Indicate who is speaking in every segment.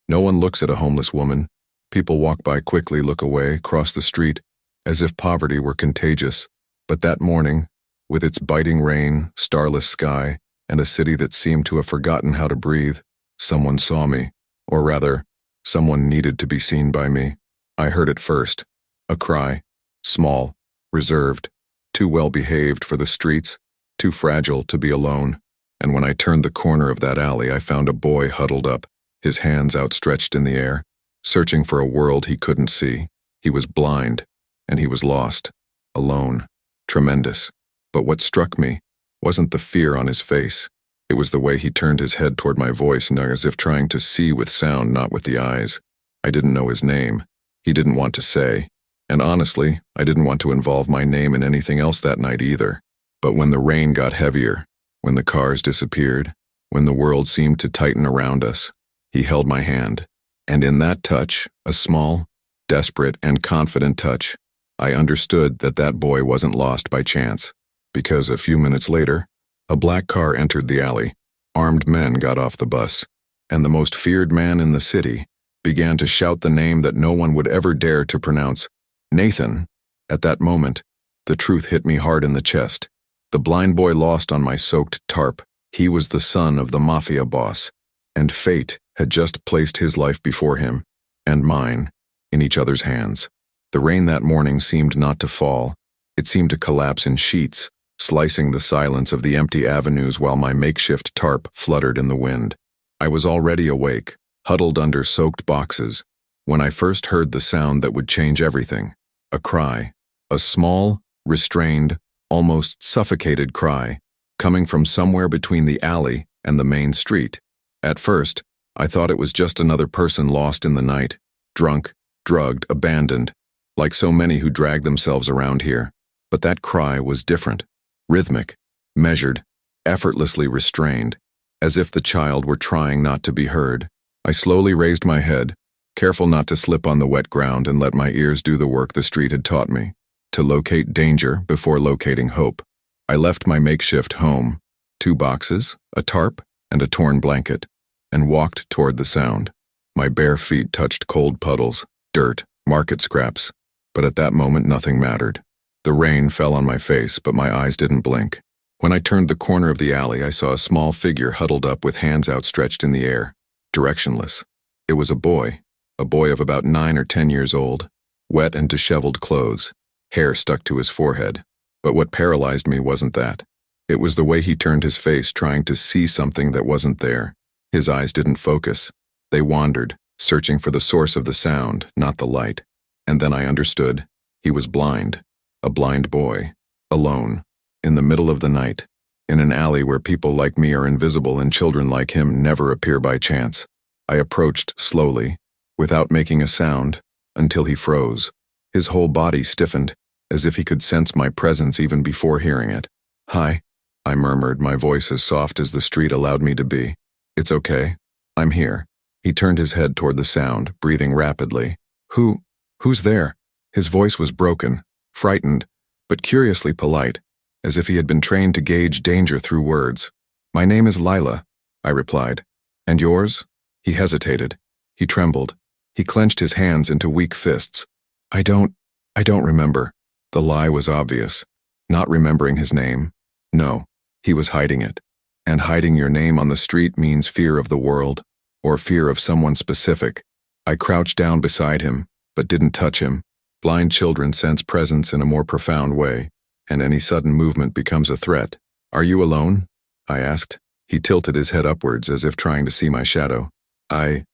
Speaker 1: No one looks at a homeless woman. People walk by quickly, look away, cross the street, as if poverty were contagious. But that morning, with its biting rain, starless sky, and a city that seemed to have forgotten how to breathe, someone saw me. Or rather, someone needed to be seen by me. I heard it first. A cry. Small, reserved, too well behaved for the streets, too fragile to be alone. And when I turned the corner of that alley, I found a boy huddled up, his hands outstretched in the air, searching for a world he couldn't see. He was blind, and he was lost, alone, tremendous. But what struck me wasn't the fear on his face. It was the way he turned his head toward my voice, as if trying to see with sound, not with the eyes. I didn't know his name. He didn't want to say. And honestly, I didn't want to involve my name in anything else that night either. But when the rain got heavier, when the cars disappeared, when the world seemed to tighten around us, he held my hand. And in that touch, a small, desperate, and confident touch, I understood that that boy wasn't lost by chance. Because a few minutes later, a black car entered the alley, armed men got off the bus, and the most feared man in the city began to shout the name that no one would ever dare to pronounce, Nathan. At that moment, the truth hit me hard in the chest. The blind boy lost on my soaked tarp. He was the son of the Mafia boss, and fate had just placed his life before him, and mine, in each other's hands. The rain that morning seemed not to fall. It seemed to collapse in sheets, slicing the silence of the empty avenues while my makeshift tarp fluttered in the wind. I was already awake, huddled under soaked boxes, when I first heard the sound that would change everything. A cry, a small, restrained, almost suffocated cry, coming from somewhere between the alley and the main street. At first, I thought it was just another person lost in the night, drunk, drugged, abandoned, like so many who drag themselves around here. But that cry was different, rhythmic, measured, effortlessly restrained, as if the child were trying not to be heard. I slowly raised my head, careful not to slip on the wet ground, and let my ears do the work the street had taught me, to locate danger before locating hope. I left my makeshift home, 2 boxes, a tarp, and a torn blanket, and walked toward the sound. My bare feet touched cold puddles, dirt, market scraps, but at that moment nothing mattered. The rain fell on my face, but my eyes didn't blink. When I turned the corner of the alley, I saw a small figure huddled up with hands outstretched in the air, directionless. It was a boy of about 9 or 10 years old, wet and disheveled clothes, hair stuck to his forehead. But what paralyzed me wasn't that. It was the way he turned his face, trying to see something that wasn't there. His eyes didn't focus. They wandered, searching for the source of the sound, not the light. And then I understood. He was blind. A blind boy. Alone. In the middle of the night. In an alley where people like me are invisible and children like him never appear by chance. I approached slowly, without making a sound, until he froze. His whole body stiffened, as if he could sense my presence even before hearing it. "Hi," I murmured, my voice as soft as the street allowed me to be. "It's okay. I'm here." He turned his head toward the sound, breathing rapidly. Who's there?" His voice was broken, frightened, but curiously polite, as if he had been trained to gauge danger through words. "My name is Lila," I replied. "And yours?" He hesitated. He trembled. He clenched his hands into weak fists. I don't remember." The lie was obvious. Not remembering his name. No, he was hiding it. And hiding your name on the street means fear of the world, or fear of someone specific. I crouched down beside him, but didn't touch him. Blind children sense presence in a more profound way, and any sudden movement becomes a threat. "Are you alone?" I asked. He tilted his head upwards as if trying to see my shadow. I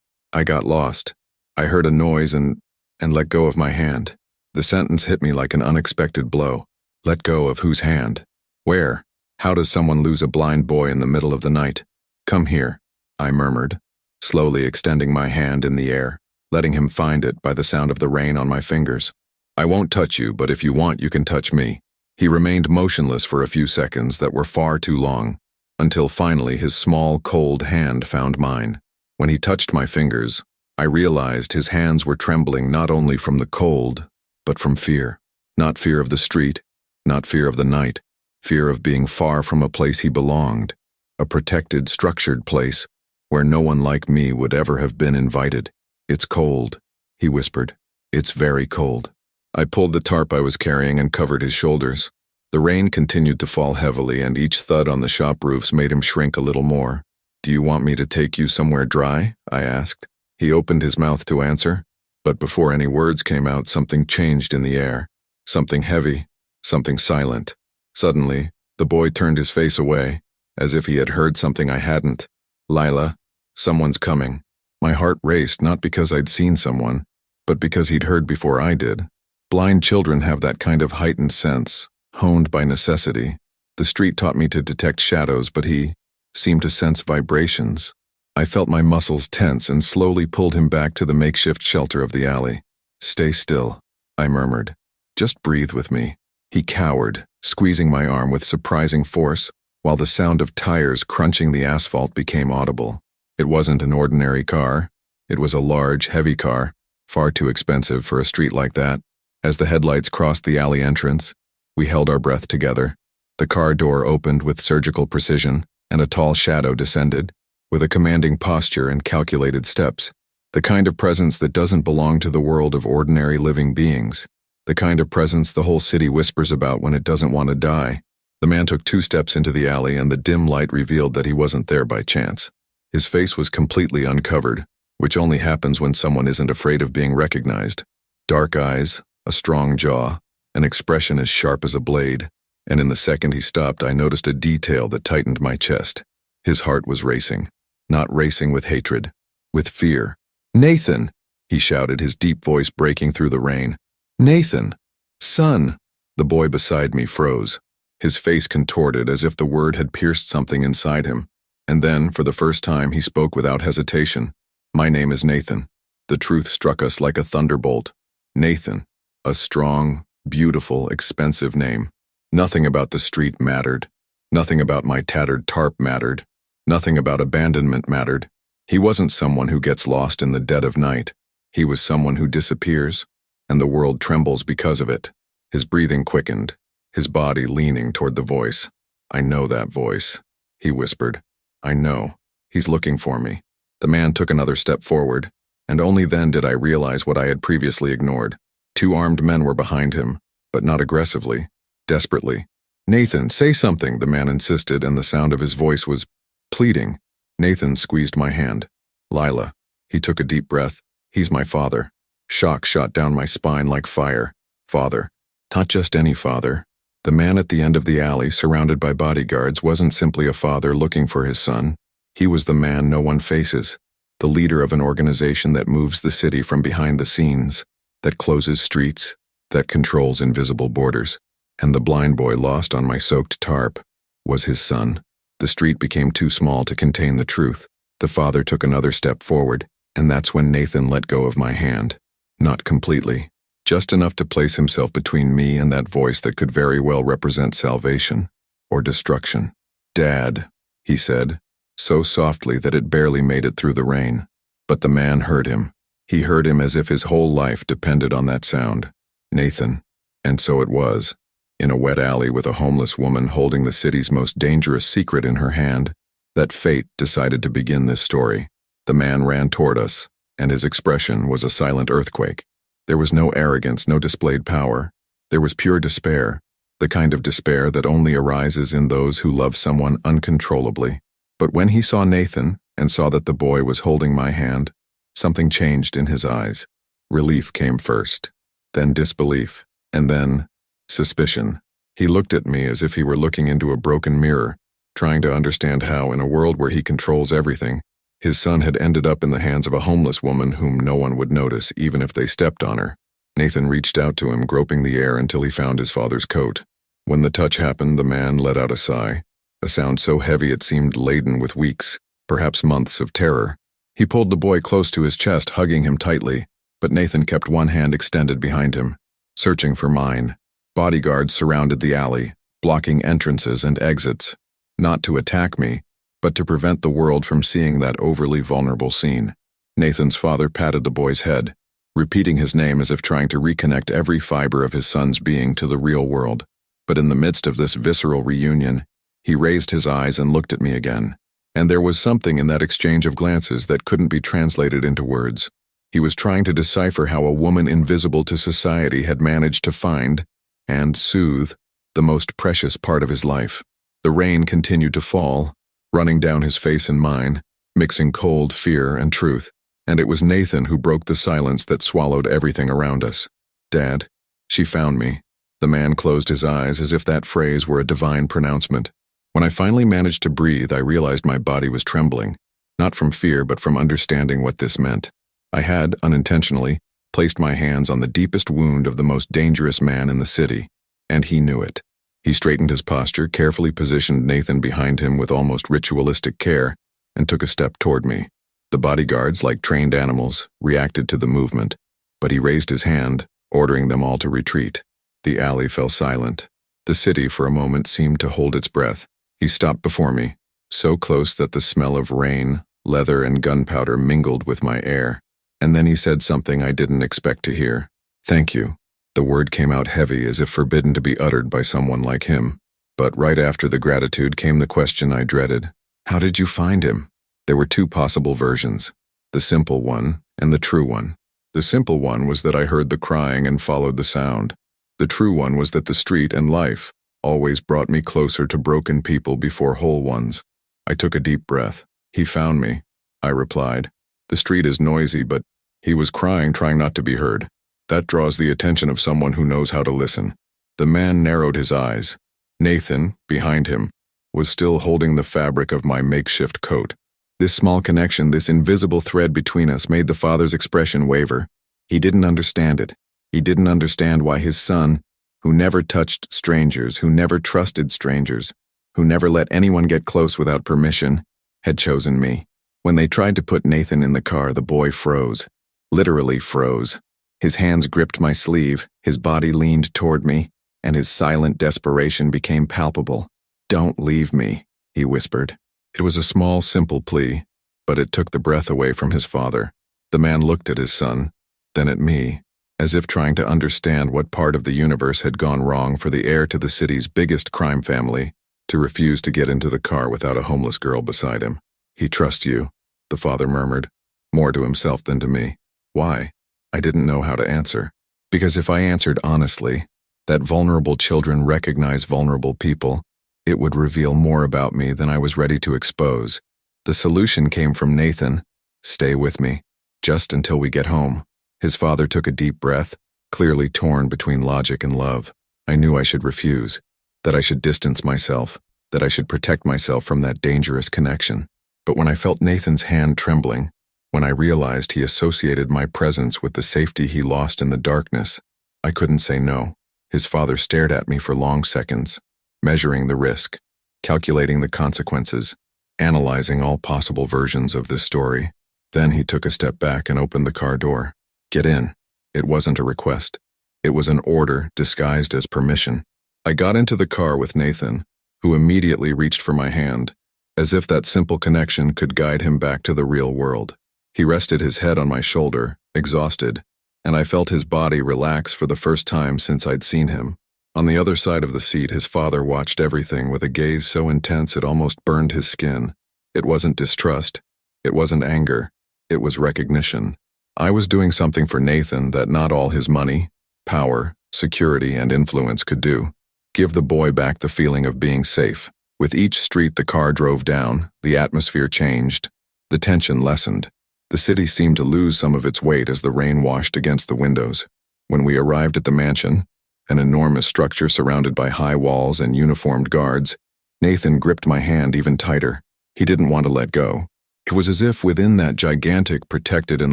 Speaker 1: got lost. I heard a noise and let go of my hand. The sentence hit me like an unexpected blow. Let go of whose hand? Where? How does someone lose a blind boy in the middle of the night? "Come here," I murmured, slowly extending my hand in the air, letting him find it by the sound of the rain on my fingers. "I won't touch you, but if you want, you can touch me." He remained motionless for a few seconds that were far too long, until finally his small, cold hand found mine. When he touched my fingers, I realized his hands were trembling not only from the cold, but from fear. Not fear of the street, not fear of the night, fear of being far from a place he belonged, a protected, structured place where no one like me would ever have been invited. It's cold, he whispered. It's very cold. I pulled the tarp I was carrying and covered his shoulders. The rain continued to fall heavily, and each thud on the shop roofs made him shrink a little more. Do you want me to take you somewhere dry? I asked. He opened his mouth to answer, but before any words came out, something changed in the air. Something heavy, something silent. Suddenly, the boy turned his face away, as if he had heard something I hadn't. Lila, someone's coming. My heart raced, not because I'd seen someone, but because he'd heard before I did. Blind children have that kind of heightened sense, honed by necessity. The street taught me to detect shadows, but he seemed to sense vibrations. I felt my muscles tense and slowly pulled him back to the makeshift shelter of the alley. Stay still, I murmured. Just breathe with me. He cowered, squeezing my arm with surprising force, while the sound of tires crunching the asphalt became audible. It wasn't an ordinary car. It was a large, heavy car, far too expensive for a street like that. As the headlights crossed the alley entrance, we held our breath together. The car door opened with surgical precision, and a tall shadow descended, with a commanding posture and calculated steps. The kind of presence that doesn't belong to the world of ordinary living beings. The kind of presence the whole city whispers about when it doesn't want to die. The man took 2 steps into the alley, and the dim light revealed that he wasn't there by chance. His face was completely uncovered, which only happens when someone isn't afraid of being recognized. Dark eyes, a strong jaw, an expression as sharp as a blade, and in the second he stopped, I noticed a detail that tightened my chest. His heart was racing, not racing with hatred, with fear. "Nathan!" he shouted, his deep voice breaking through the rain. "Nathan! Son!" The boy beside me froze. His face contorted as if the word had pierced something inside him. And then, for the first time, he spoke without hesitation. "My name is Nathan." The truth struck us like a thunderbolt. Nathan. A strong, beautiful, expensive name. Nothing about the street mattered. Nothing about my tattered tarp mattered. Nothing about abandonment mattered. He wasn't someone who gets lost in the dead of night. He was someone who disappears, and the world trembles because of it. His breathing quickened, his body leaning toward the voice. "I know that voice," he whispered. "I know. He's looking for me." The man took another step forward, and only then did I realize what I had previously ignored. 2 armed men were behind him, but not aggressively, desperately. "Nathan, say something," the man insisted, and the sound of his voice was pleading. Nathan squeezed my hand. "Lila." He took a deep breath. "He's my father." Shock shot down my spine like fire. Father. Not just any father. The man at the end of the alley, surrounded by bodyguards, wasn't simply a father looking for his son. He was the man no one faces, the leader of an organization that moves the city from behind the scenes, that closes streets, that controls invisible borders. And the blind boy lost on my soaked tarp was his son. The street became too small to contain the truth. The father took another step forward, and that's when Nathan let go of my hand. Not completely. Just enough to place himself between me and that voice that could very well represent salvation or destruction. "Dad," he said, so softly that it barely made it through the rain. But the man heard him. He heard him as if his whole life depended on that sound. Nathan. And so it was. In a wet alley with a homeless woman holding the city's most dangerous secret in her hand, that fate decided to begin this story. The man ran toward us, and his expression was a silent earthquake. There was no arrogance, no displayed power. There was pure despair, the kind of despair that only arises in those who love someone uncontrollably. But when he saw Nathan and saw that the boy was holding my hand, something changed in his eyes. Relief came first, then disbelief, and then suspicion. He looked at me as if he were looking into a broken mirror, trying to understand how, in a world where he controls everything, his son had ended up in the hands of a homeless woman whom no one would notice even if they stepped on her. Nathan reached out to him, groping the air until he found his father's coat. When the touch happened, the man let out a sigh, a sound so heavy it seemed laden with weeks, perhaps months of terror. He pulled the boy close to his chest, hugging him tightly, but Nathan kept one hand extended behind him, searching for mine. Bodyguards surrounded the alley, blocking entrances and exits, not to attack me, but to prevent the world from seeing that overly vulnerable scene. Nathan's father patted the boy's head, repeating his name as if trying to reconnect every fiber of his son's being to the real world. But in the midst of this visceral reunion, he raised his eyes and looked at me again. And there was something in that exchange of glances that couldn't be translated into words. He was trying to decipher how a woman invisible to society had managed to find and soothe the most precious part of his life. The rain continued to fall, running down his face and mine, mixing cold fear and truth. And it was Nathan who broke the silence that swallowed everything around us. "Dad, she found me." The man closed his eyes as if that phrase were a divine pronouncement. When I finally managed to breathe, I realized my body was trembling, not from fear but from understanding what this meant. I had, unintentionally, placed my hands on the deepest wound of the most dangerous man in the city, and he knew it. He straightened his posture, carefully positioned Nathan behind him with almost ritualistic care, and took a step toward me. The bodyguards, like trained animals, reacted to the movement, but he raised his hand, ordering them all to retreat. The alley fell silent. The city, for a moment, seemed to hold its breath. He stopped before me, so close that the smell of rain, leather, and gunpowder mingled with my air. And then he said something I didn't expect to hear. "Thank you." The word came out heavy, as if forbidden to be uttered by someone like him. But right after the gratitude came the question I dreaded. "How did you find him?" There were two possible versions, the simple one and the true one. The simple one was that I heard the crying and followed the sound. The true one was that the street and life always brought me closer to broken people before whole ones. I took a deep breath. "He found me," I replied. "The street is noisy, but he was crying, trying not to be heard. That draws the attention of someone who knows how to listen." The man narrowed his eyes. Nathan, behind him, was still holding the fabric of my makeshift coat. This small connection, this invisible thread between us, made the father's expression waver. He didn't understand it. He didn't understand why his son, who never touched strangers, who never trusted strangers, who never let anyone get close without permission, had chosen me. When they tried to put Nathan in the car, the boy froze. Literally froze. His hands gripped my sleeve, his body leaned toward me, and his silent desperation became palpable. "Don't leave me," he whispered. It was a small, simple plea, but it took the breath away from his father. The man looked at his son, then at me, as if trying to understand what part of the universe had gone wrong for the heir to the city's biggest crime family to refuse to get into the car without a homeless girl beside him. "He trusts you," the father murmured, more to himself than to me. Why? I didn't know how to answer. Because if I answered honestly, that vulnerable children recognize vulnerable people, it would reveal more about me than I was ready to expose. The solution came from Nathan. "Stay with me, just until we get home." His father took a deep breath, clearly torn between logic and love. I knew I should refuse, that I should distance myself, that I should protect myself from that dangerous connection. But when I felt Nathan's hand trembling, when I realized he associated my presence with the safety he lost in the darkness, I couldn't say no. His father stared at me for long seconds, measuring the risk, calculating the consequences, analyzing all possible versions of this story. Then he took a step back and opened the car door. "Get in." It wasn't a request. It was an order disguised as permission. I got into the car with Nathan, who immediately reached for my hand, as if that simple connection could guide him back to the real world. He rested his head on my shoulder, exhausted, and I felt his body relax for the first time since I'd seen him. On the other side of the seat, his father watched everything with a gaze so intense it almost burned his skin. It wasn't distrust. It wasn't anger. It was recognition. I was doing something for Nathan that not all his money, power, security, and influence could do. Give the boy back the feeling of being safe. With each street the car drove down, the atmosphere changed. The tension lessened. The city seemed to lose some of its weight as the rain washed against the windows. When we arrived at the mansion, an enormous structure surrounded by high walls and uniformed guards, Nathan gripped my hand even tighter. He didn't want to let go. It was as if within that gigantic, protected, and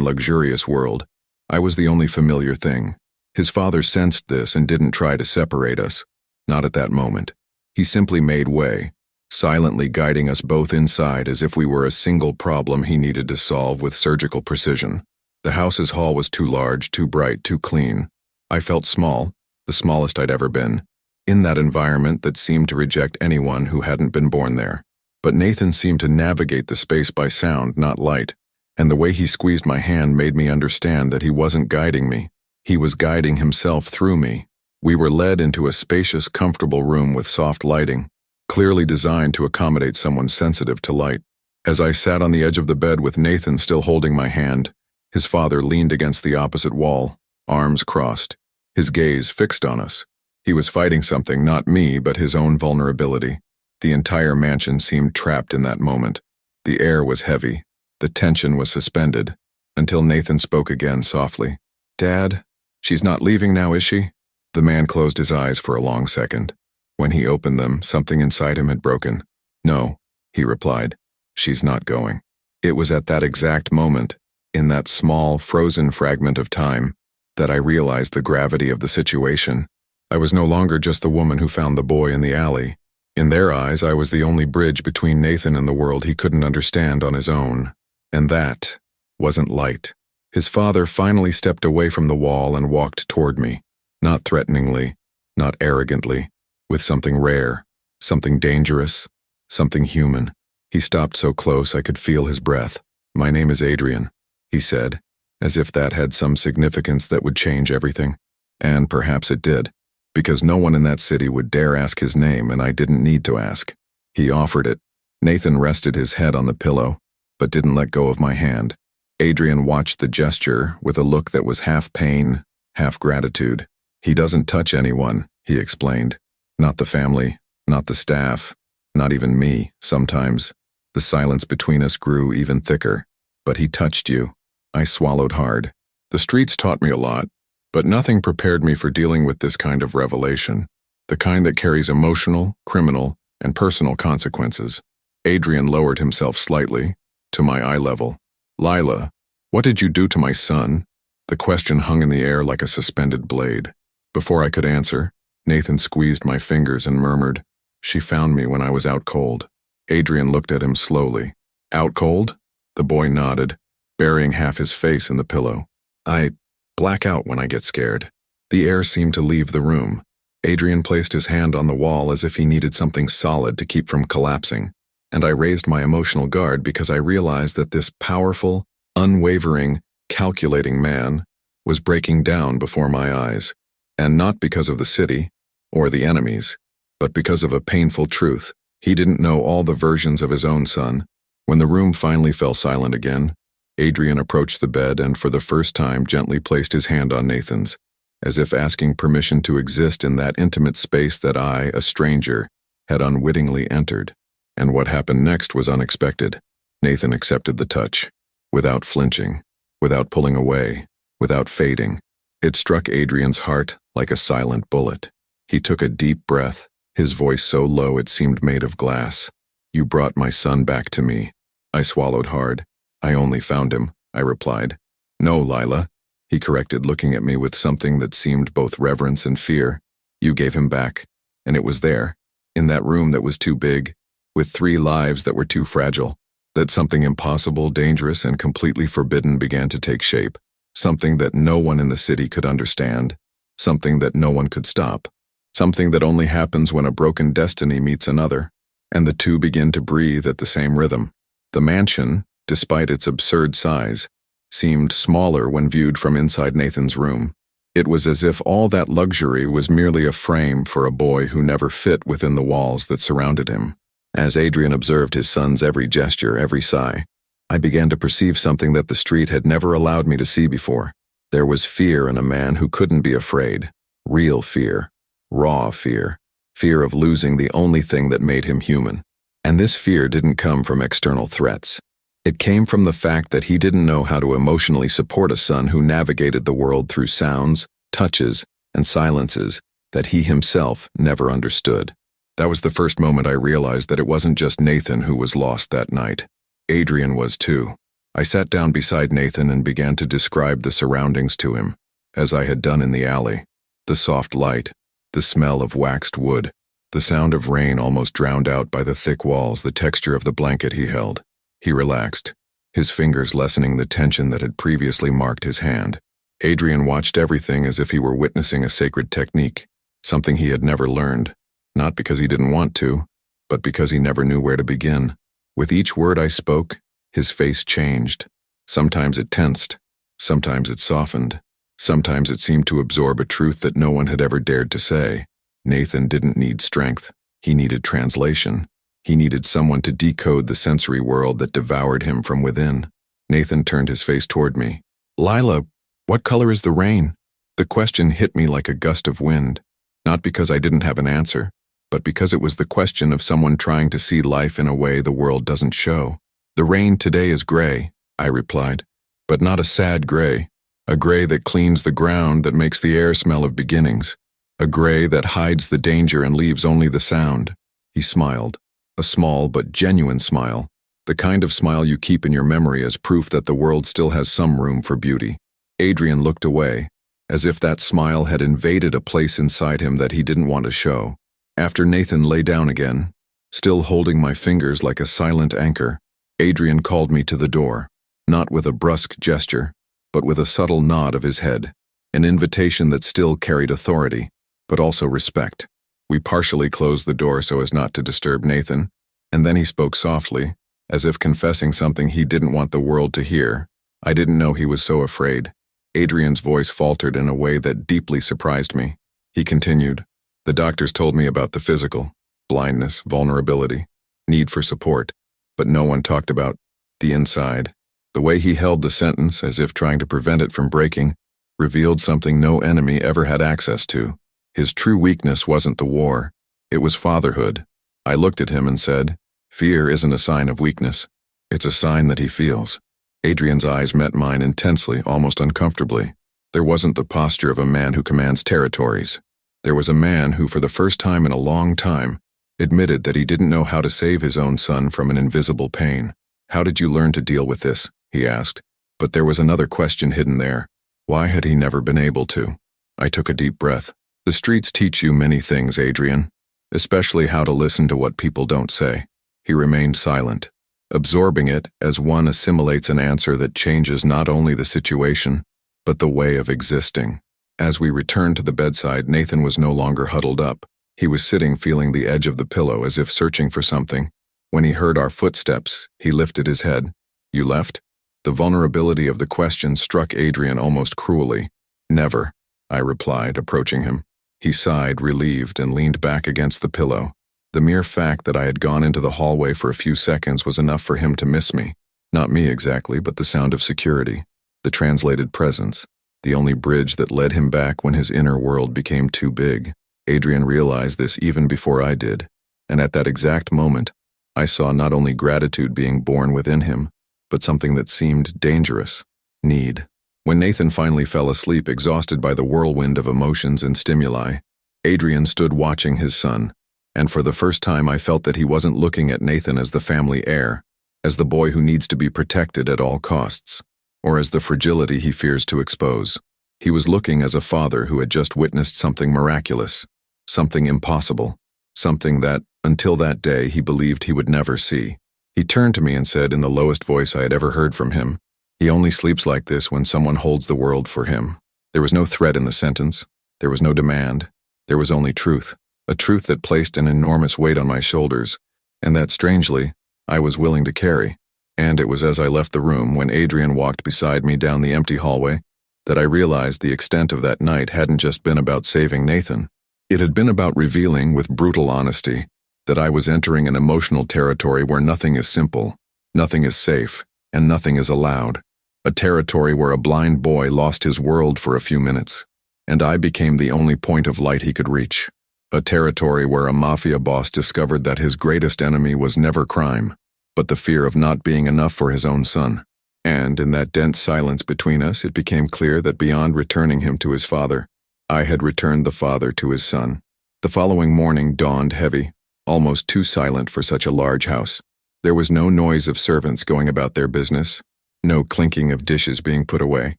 Speaker 1: luxurious world, I was the only familiar thing. His father sensed this and didn't try to separate us. Not at that moment. He simply made way, silently guiding us both inside as if we were a single problem he needed to solve with surgical precision. The house's hall was too large, too bright, too clean. I felt small, the smallest I'd ever been, in that environment that seemed to reject anyone who hadn't been born there. But Nathan seemed to navigate the space by sound, not light, and the way he squeezed my hand made me understand that he wasn't guiding me. He was guiding himself through me. We were led into a spacious, comfortable room with soft lighting, clearly designed to accommodate someone sensitive to light. As I sat on the edge of the bed with Nathan still holding my hand, his father leaned against the opposite wall, arms crossed, his gaze fixed on us. He was fighting something, not me, but his own vulnerability. The entire mansion seemed trapped in that moment. The air was heavy. The tension was suspended, until Nathan spoke again softly. "Dad, she's not leaving now, is she?" The man closed his eyes for a long second. When he opened them, something inside him had broken. "No," he replied. "She's not going." It was at that exact moment, in that small, frozen fragment of time, that I realized the gravity of the situation. I was no longer just the woman who found the boy in the alley. In their eyes, I was the only bridge between Nathan and the world he couldn't understand on his own. And that wasn't light. His father finally stepped away from the wall and walked toward me, not threateningly, not arrogantly, with something rare, something dangerous, something human. He stopped so close I could feel his breath. "My name is Adrian," he said, as if that had some significance that would change everything. And perhaps it did, because no one in that city would dare ask his name, and I didn't need to ask. He offered it. Nathan rested his head on the pillow, but didn't let go of my hand. Adrian watched the gesture with a look that was half pain, half gratitude. "He doesn't touch anyone," he explained. "Not the family, not the staff, not even me, sometimes." The silence between us grew even thicker. "But he touched you." I swallowed hard. The streets taught me a lot, but nothing prepared me for dealing with this kind of revelation, the kind that carries emotional, criminal, and personal consequences. Adrian lowered himself slightly, to my eye level. "Lila, what did you do to my son?" The question hung in the air like a suspended blade. Before I could answer, Nathan squeezed my fingers and murmured, "She found me when I was out cold." Adrian looked at him slowly. "Out cold?" The boy nodded, burying half his face in the pillow. "I black out when I get scared." The air seemed to leave the room. Adrian placed his hand on the wall as if he needed something solid to keep from collapsing, and I raised my emotional guard because I realized that this powerful, unwavering, calculating man was breaking down before my eyes, and not because of the city or the enemies, but because of a painful truth. He didn't know all the versions of his own son. When the room finally fell silent again, Adrian approached the bed and for the first time gently placed his hand on Nathan's, as if asking permission to exist in that intimate space that I, a stranger, had unwittingly entered. And what happened next was unexpected. Nathan accepted the touch, without flinching, without pulling away, without fading. It struck Adrian's heart like a silent bullet. He took a deep breath, his voice so low it seemed made of glass. "You brought my son back to me." I swallowed hard. "I only found him," I replied. "No, Lila," he corrected, looking at me with something that seemed both reverence and fear. "You gave him back, and it was there, in that room that was too big, with 3 lives that were too fragile, that something impossible, dangerous, and completely forbidden began to take shape, something that no one in the city could understand, something that no one could stop, something that only happens when a broken destiny meets another, and the two begin to breathe at the same rhythm. The mansion, despite its absurd size, seemed smaller when viewed from inside Nathan's room. It was as if all that luxury was merely a frame for a boy who never fit within the walls that surrounded him. As Adrian observed his son's every gesture, every sigh, I began to perceive something that the street had never allowed me to see before. There was fear in a man who couldn't be afraid. Real fear. Raw fear. Fear of losing the only thing that made him human. And this fear didn't come from external threats. It came from the fact that he didn't know how to emotionally support a son who navigated the world through sounds, touches, and silences that he himself never understood. That was the first moment I realized that it wasn't just Nathan who was lost that night. Adrian was too. I sat down beside Nathan and began to describe the surroundings to him, as I had done in the alley. The soft light, the smell of waxed wood, the sound of rain almost drowned out by the thick walls, the texture of the blanket he held. He relaxed, his fingers lessening the tension that had previously marked his hand. Adrian watched everything as if he were witnessing a sacred technique, something he had never learned, not because he didn't want to, but because he never knew where to begin. With each word I spoke, his face changed. Sometimes it tensed, sometimes it softened, sometimes it seemed to absorb a truth that no one had ever dared to say. Nathan didn't need strength, he needed translation. He needed someone to decode the sensory world that devoured him from within. Nathan turned his face toward me. "Lila, what color is the rain?" The question hit me like a gust of wind, not because I didn't have an answer, but because it was the question of someone trying to see life in a way the world doesn't show. "The rain today is gray," I replied, "but not a sad gray. A gray that cleans the ground, that makes the air smell of beginnings. A gray that hides the danger and leaves only the sound." He smiled, a small but genuine smile, the kind of smile you keep in your memory as proof that the world still has some room for beauty. Adrian looked away, as if that smile had invaded a place inside him that he didn't want to show. After Nathan lay down again, still holding my fingers like a silent anchor, Adrian called me to the door, not with a brusque gesture, but with a subtle nod of his head, an invitation that still carried authority, but also respect. We partially closed the door so as not to disturb Nathan, and then he spoke softly, as if confessing something he didn't want the world to hear. I didn't know he was so afraid. Adrian's voice faltered in a way that deeply surprised me. He continued, "The doctors told me about the physical, blindness, vulnerability, need for support, but no one talked about the inside." The way he held the sentence, as if trying to prevent it from breaking, revealed something no enemy ever had access to. His true weakness wasn't the war, it was fatherhood. I looked at him and said, "Fear isn't a sign of weakness. It's a sign that he feels." Adrian's eyes met mine intensely, almost uncomfortably. There wasn't the posture of a man who commands territories. There was a man who, for the first time in a long time, admitted that he didn't know how to save his own son from an invisible pain. "How did you learn to deal with this?" he asked. But there was another question hidden there. Why had he never been able to? I took a deep breath. "The streets teach you many things, Adrian, especially how to listen to what people don't say." He remained silent, absorbing it as one assimilates an answer that changes not only the situation, but the way of existing. As we returned to the bedside, Nathan was no longer huddled up. He was sitting feeling the edge of the pillow as if searching for something. When he heard our footsteps, he lifted his head. "You left?" The vulnerability of the question struck Adrian almost cruelly. "Never," I replied, approaching him. He sighed, relieved, and leaned back against the pillow. The mere fact that I had gone into the hallway for a few seconds was enough for him to miss me. Not me exactly, but the sound of security, the translated presence, the only bridge that led him back when his inner world became too big. Adrian realized this even before I did, and at that exact moment, I saw not only gratitude being born within him, but something that seemed dangerous: need. When Nathan finally fell asleep, exhausted by the whirlwind of emotions and stimuli, Adrian stood watching his son, and for the first time I felt that he wasn't looking at Nathan as the family heir, as the boy who needs to be protected at all costs, or as the fragility he fears to expose. He was looking as a father who had just witnessed something miraculous, something impossible, something that, until that day, he believed he would never see. He turned to me and said in the lowest voice I had ever heard from him, "He only sleeps like this when someone holds the world for him." There was no threat in the sentence. There was no demand. There was only truth, a truth that placed an enormous weight on my shoulders, and that, strangely, I was willing to carry. And it was as I left the room, when Adrian walked beside me down the empty hallway, that I realized the extent of that night hadn't just been about saving Nathan. It had been about revealing, with brutal honesty, that I was entering an emotional territory where nothing is simple, nothing is safe, and nothing is allowed. A territory where a blind boy lost his world for a few minutes, and I became the only point of light he could reach. A territory where a Mafia boss discovered that his greatest enemy was never crime, but the fear of not being enough for his own son. And in that dense silence between us, it became clear that beyond returning him to his father, I had returned the father to his son. The following morning dawned heavy, almost too silent for such a large house. There was no noise of servants going about their business, no clinking of dishes being put away,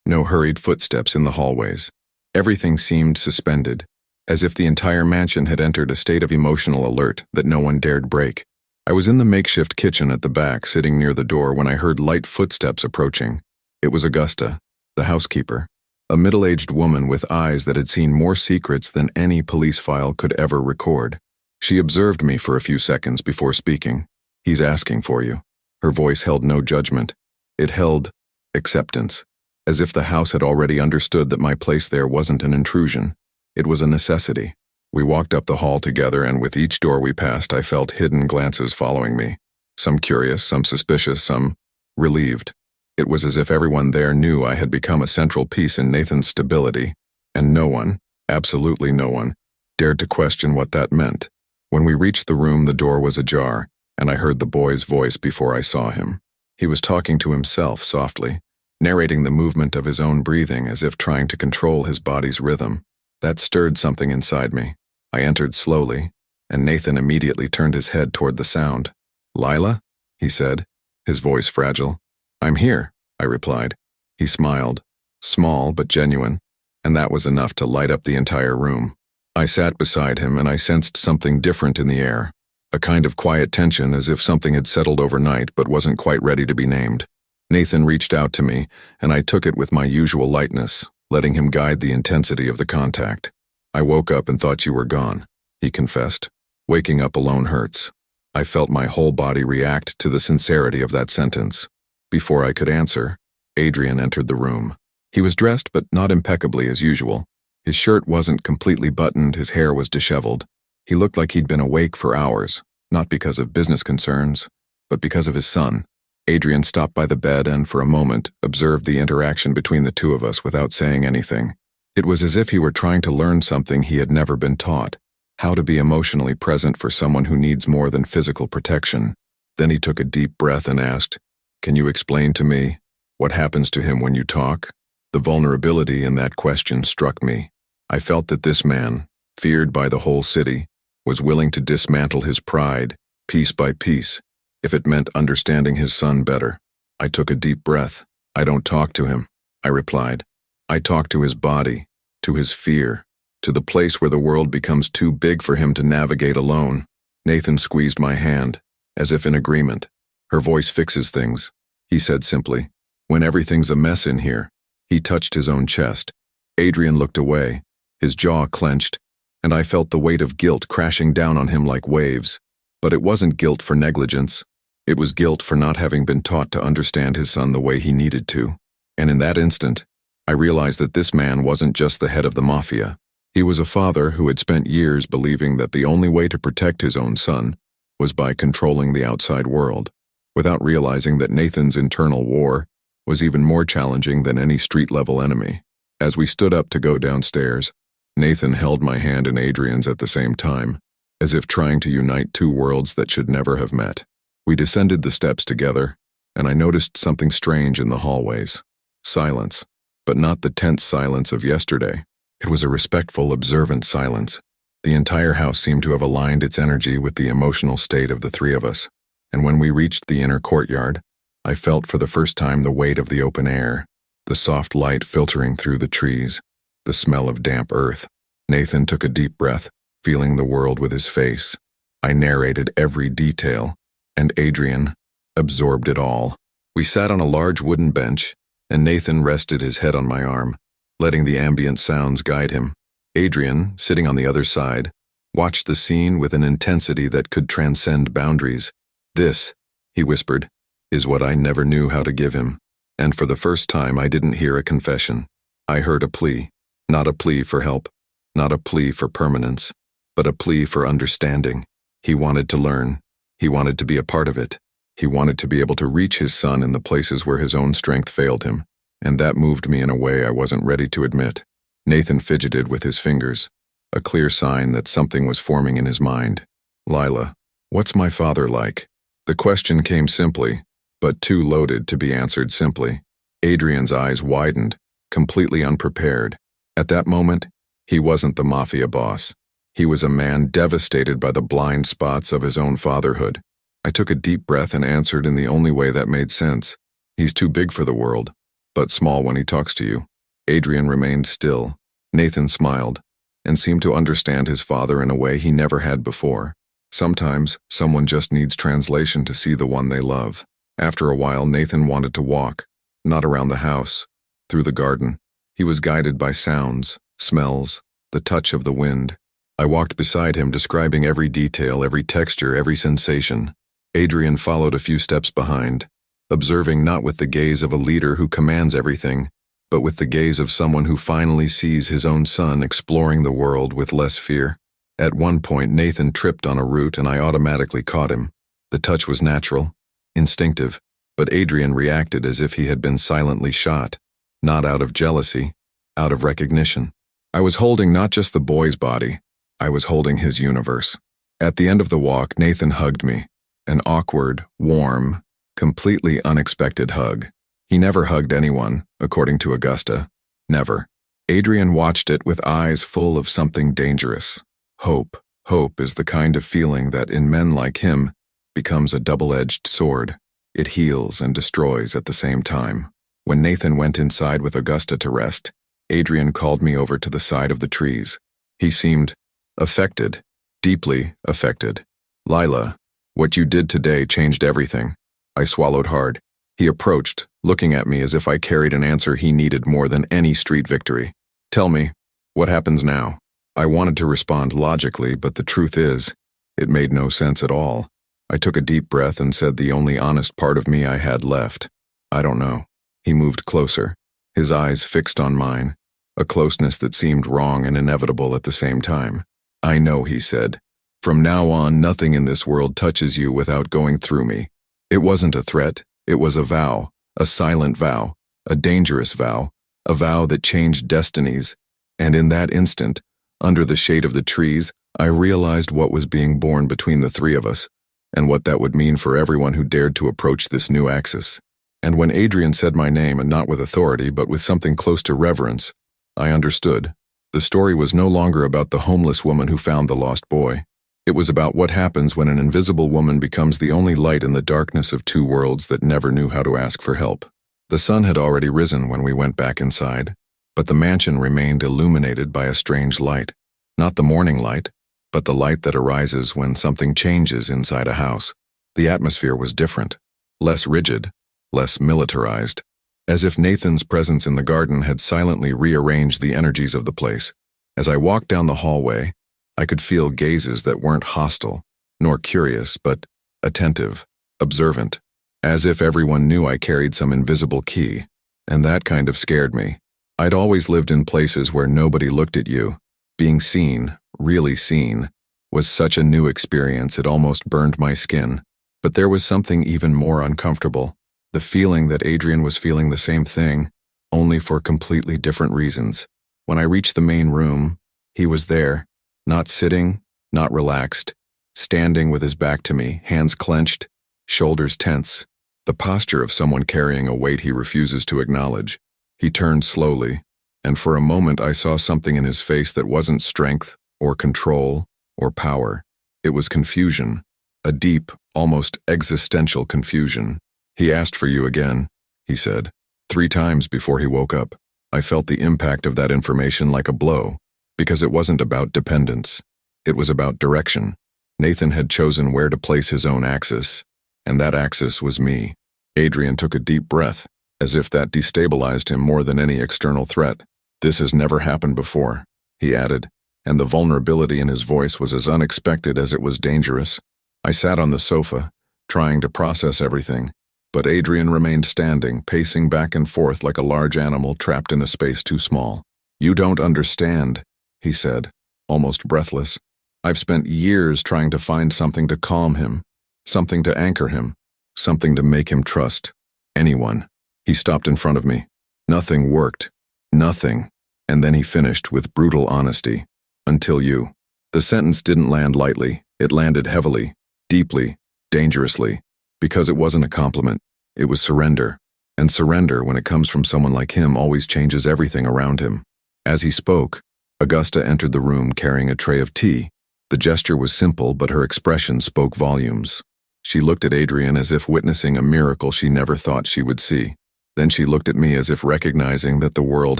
Speaker 1: no hurried footsteps in the hallways. Everything seemed suspended, as if the entire mansion had entered a state of emotional alert that no one dared break. I was in the makeshift kitchen at the back, sitting near the door, when I heard light footsteps approaching. It was Augusta, the housekeeper, a middle-aged woman with eyes that had seen more secrets than any police file could ever record. She observed me for a few seconds before speaking. "He's asking for you." Her voice held no judgment. It held acceptance, as if the house had already understood that my place there wasn't an intrusion. It was a necessity. We walked up the hall together, and with each door we passed, I felt hidden glances following me. Some curious, some suspicious, some relieved. It was as if everyone there knew I had become a central piece in Nathan's stability, and no one, absolutely no one, dared to question what that meant. When we reached the room, the door was ajar, and I heard the boy's voice before I saw him. He was talking to himself softly, narrating the movement of his own breathing as if trying to control his body's rhythm. That stirred something inside me. I entered slowly, and Nathan immediately turned his head toward the sound. "Lila?" he said, his voice fragile. "I'm here," I replied. He smiled, small but genuine, and that was enough to light up the entire room. I sat beside him, and I sensed something different in the air, a kind of quiet tension, as if something had settled overnight but wasn't quite ready to be named. Nathan reached out to me, and I took it with my usual lightness, letting him guide the intensity of the contact. "I woke up and thought you were gone," he confessed. "Waking up alone hurts." I felt my whole body react to the sincerity of that sentence. Before I could answer, Adrian entered the room. He was dressed, but not impeccably as usual. His shirt wasn't completely buttoned, his hair was disheveled. He looked like he'd been awake for hours, not because of business concerns, but because of his son. Adrian stopped by the bed and, for a moment, observed the interaction between the two of us without saying anything. It was as if he were trying to learn something he had never been taught, how to be emotionally present for someone who needs more than physical protection. Then he took a deep breath and asked, "Can you explain to me what happens to him when you talk?" The vulnerability in that question struck me. I felt that this man, feared by the whole city, was willing to dismantle his pride, piece by piece, if it meant understanding his son better. I took a deep breath. "I don't talk to him," I replied. "I talk to his body, to his fear, to the place where the world becomes too big for him to navigate alone." Nathan squeezed my hand, as if in agreement. "Her voice fixes things," he said simply. "When everything's a mess in here." He touched his own chest. Adrian looked away, his jaw clenched, and I felt the weight of guilt crashing down on him like waves. But it wasn't guilt for negligence. It was guilt for not having been taught to understand his son the way he needed to. And in that instant, I realized that this man wasn't just the head of the Mafia. He was a father who had spent years believing that the only way to protect his own son was by controlling the outside world, without realizing that Nathan's internal war was even more challenging than any street-level enemy. As we stood up to go downstairs, Nathan held my hand and Adrian's at the same time, as if trying to unite two worlds that should never have met. We descended the steps together, and I noticed something strange in the hallways. Silence, but not the tense silence of yesterday. It was a respectful, observant silence. The entire house seemed to have aligned its energy with the emotional state of the three of us, and when we reached the inner courtyard, I felt for the first time the weight of the open air, the soft light filtering through the trees, the smell of damp earth. Nathan took a deep breath, feeling the world with his face. I narrated every detail, and Adrian absorbed it all. We sat on a large wooden bench, and Nathan rested his head on my arm, letting the ambient sounds guide him. Adrian, sitting on the other side, watched the scene with an intensity that could transcend boundaries. "This," he whispered, "is what I never knew how to give him." And for the first time, I didn't hear a confession. I heard a plea. Not a plea for help, not a plea for permanence, but a plea for understanding. He wanted to learn. He wanted to be a part of it. He wanted to be able to reach his son in the places where his own strength failed him, and that moved me in a way I wasn't ready to admit. Nathan fidgeted with his fingers, a clear sign that something was forming in his mind. "Lila, what's my father like?" The question came simply, but too loaded to be answered simply. Adrian's eyes widened, completely unprepared. At that moment, he wasn't the Mafia boss. He was a man devastated by the blind spots of his own fatherhood. I took a deep breath and answered in the only way that made sense. "He's too big for the world, but small when he talks to you." Adrian remained still. Nathan smiled, and seemed to understand his father in a way he never had before. Sometimes, someone just needs translation to see the one they love. After a while, Nathan wanted to walk, not around the house, through the garden. He was guided by sounds, smells, the touch of the wind. I walked beside him, describing every detail, every texture, every sensation. Adrian followed a few steps behind, observing not with the gaze of a leader who commands everything, but with the gaze of someone who finally sees his own son exploring the world with less fear. At one point, Nathan tripped on a root and I automatically caught him. The touch was natural, instinctive, but Adrian reacted as if he had been silently shot, not out of jealousy, out of recognition. I was holding not just the boy's body, I was holding his universe. At the end of the walk, Nathan hugged me, an awkward, warm, completely unexpected hug. He never hugged anyone, according to Augusta. Never. Adrian watched it with eyes full of something dangerous. Hope. Hope is the kind of feeling that, in men like him, becomes a double-edged sword. It heals and destroys at the same time. When Nathan went inside with Augusta to rest, Adrian called me over to the side of the trees. He seemed affected, deeply affected. "Lila, what you did today changed everything." I swallowed hard. He approached, looking at me as if I carried an answer he needed more than any street victory. "Tell me, what happens now?" I wanted to respond logically, but the truth is, it made no sense at all. I took a deep breath and said the only honest part of me I had left. "I don't know." He moved closer, his eyes fixed on mine, a closeness that seemed wrong and inevitable at the same time. "I know," he said. "From now on, nothing in this world touches you without going through me." It wasn't a threat, it was a vow, a silent vow, a dangerous vow, a vow that changed destinies, and in that instant, under the shade of the trees, I realized what was being born between the three of us, and what that would mean for everyone who dared to approach this new axis. And when Adrian said my name, and not with authority, but with something close to reverence, I understood. The story was no longer about the homeless woman who found the lost boy. It was about what happens when an invisible woman becomes the only light in the darkness of two worlds that never knew how to ask for help. The sun had already risen when we went back inside, but the mansion remained illuminated by a strange light. Not the morning light, but the light that arises when something changes inside a house. The atmosphere was different, less rigid, less militarized, as if Nathan's presence in the garden had silently rearranged the energies of the place. As I walked down the hallway, I could feel gazes that weren't hostile, nor curious, but attentive, observant, as if everyone knew I carried some invisible key, and that kind of scared me. I'd always lived in places where nobody looked at you. Being seen, really seen, was such a new experience it almost burned my skin. But there was something even more uncomfortable, the feeling that Adrian was feeling the same thing, only for completely different reasons. When I reached the main room, he was there, not sitting, not relaxed, standing with his back to me, hands clenched, shoulders tense, the posture of someone carrying a weight he refuses to acknowledge. He turned slowly, and for a moment I saw something in his face that wasn't strength, or control, or power. It was confusion, a deep, almost existential confusion. "He asked for you again," he said, 3 times before he woke up. I felt the impact of that information like a blow, because it wasn't about dependence. It was about direction. Nathan had chosen where to place his own axis, and that axis was me. Adrian took a deep breath, as if that destabilized him more than any external threat. "This has never happened before," he added, and the vulnerability in his voice was as unexpected as it was dangerous. I sat on the sofa, trying to process everything, but Adrian remained standing, pacing back and forth like a large animal trapped in a space too small. "You don't understand," he said, almost breathless. "I've spent years trying to find something to calm him, something to anchor him, something to make him trust anyone." He stopped in front of me. "Nothing worked. Nothing." And then he finished with brutal honesty. "Until you." The sentence didn't land lightly. It landed heavily, deeply, dangerously, because it wasn't a compliment. It was surrender. And surrender, when it comes from someone like him, always changes everything around him. As he spoke, Augusta entered the room carrying a tray of tea. The gesture was simple, but her expression spoke volumes. She looked at Adrian as if witnessing a miracle she never thought she would see. Then she looked at me as if recognizing that the world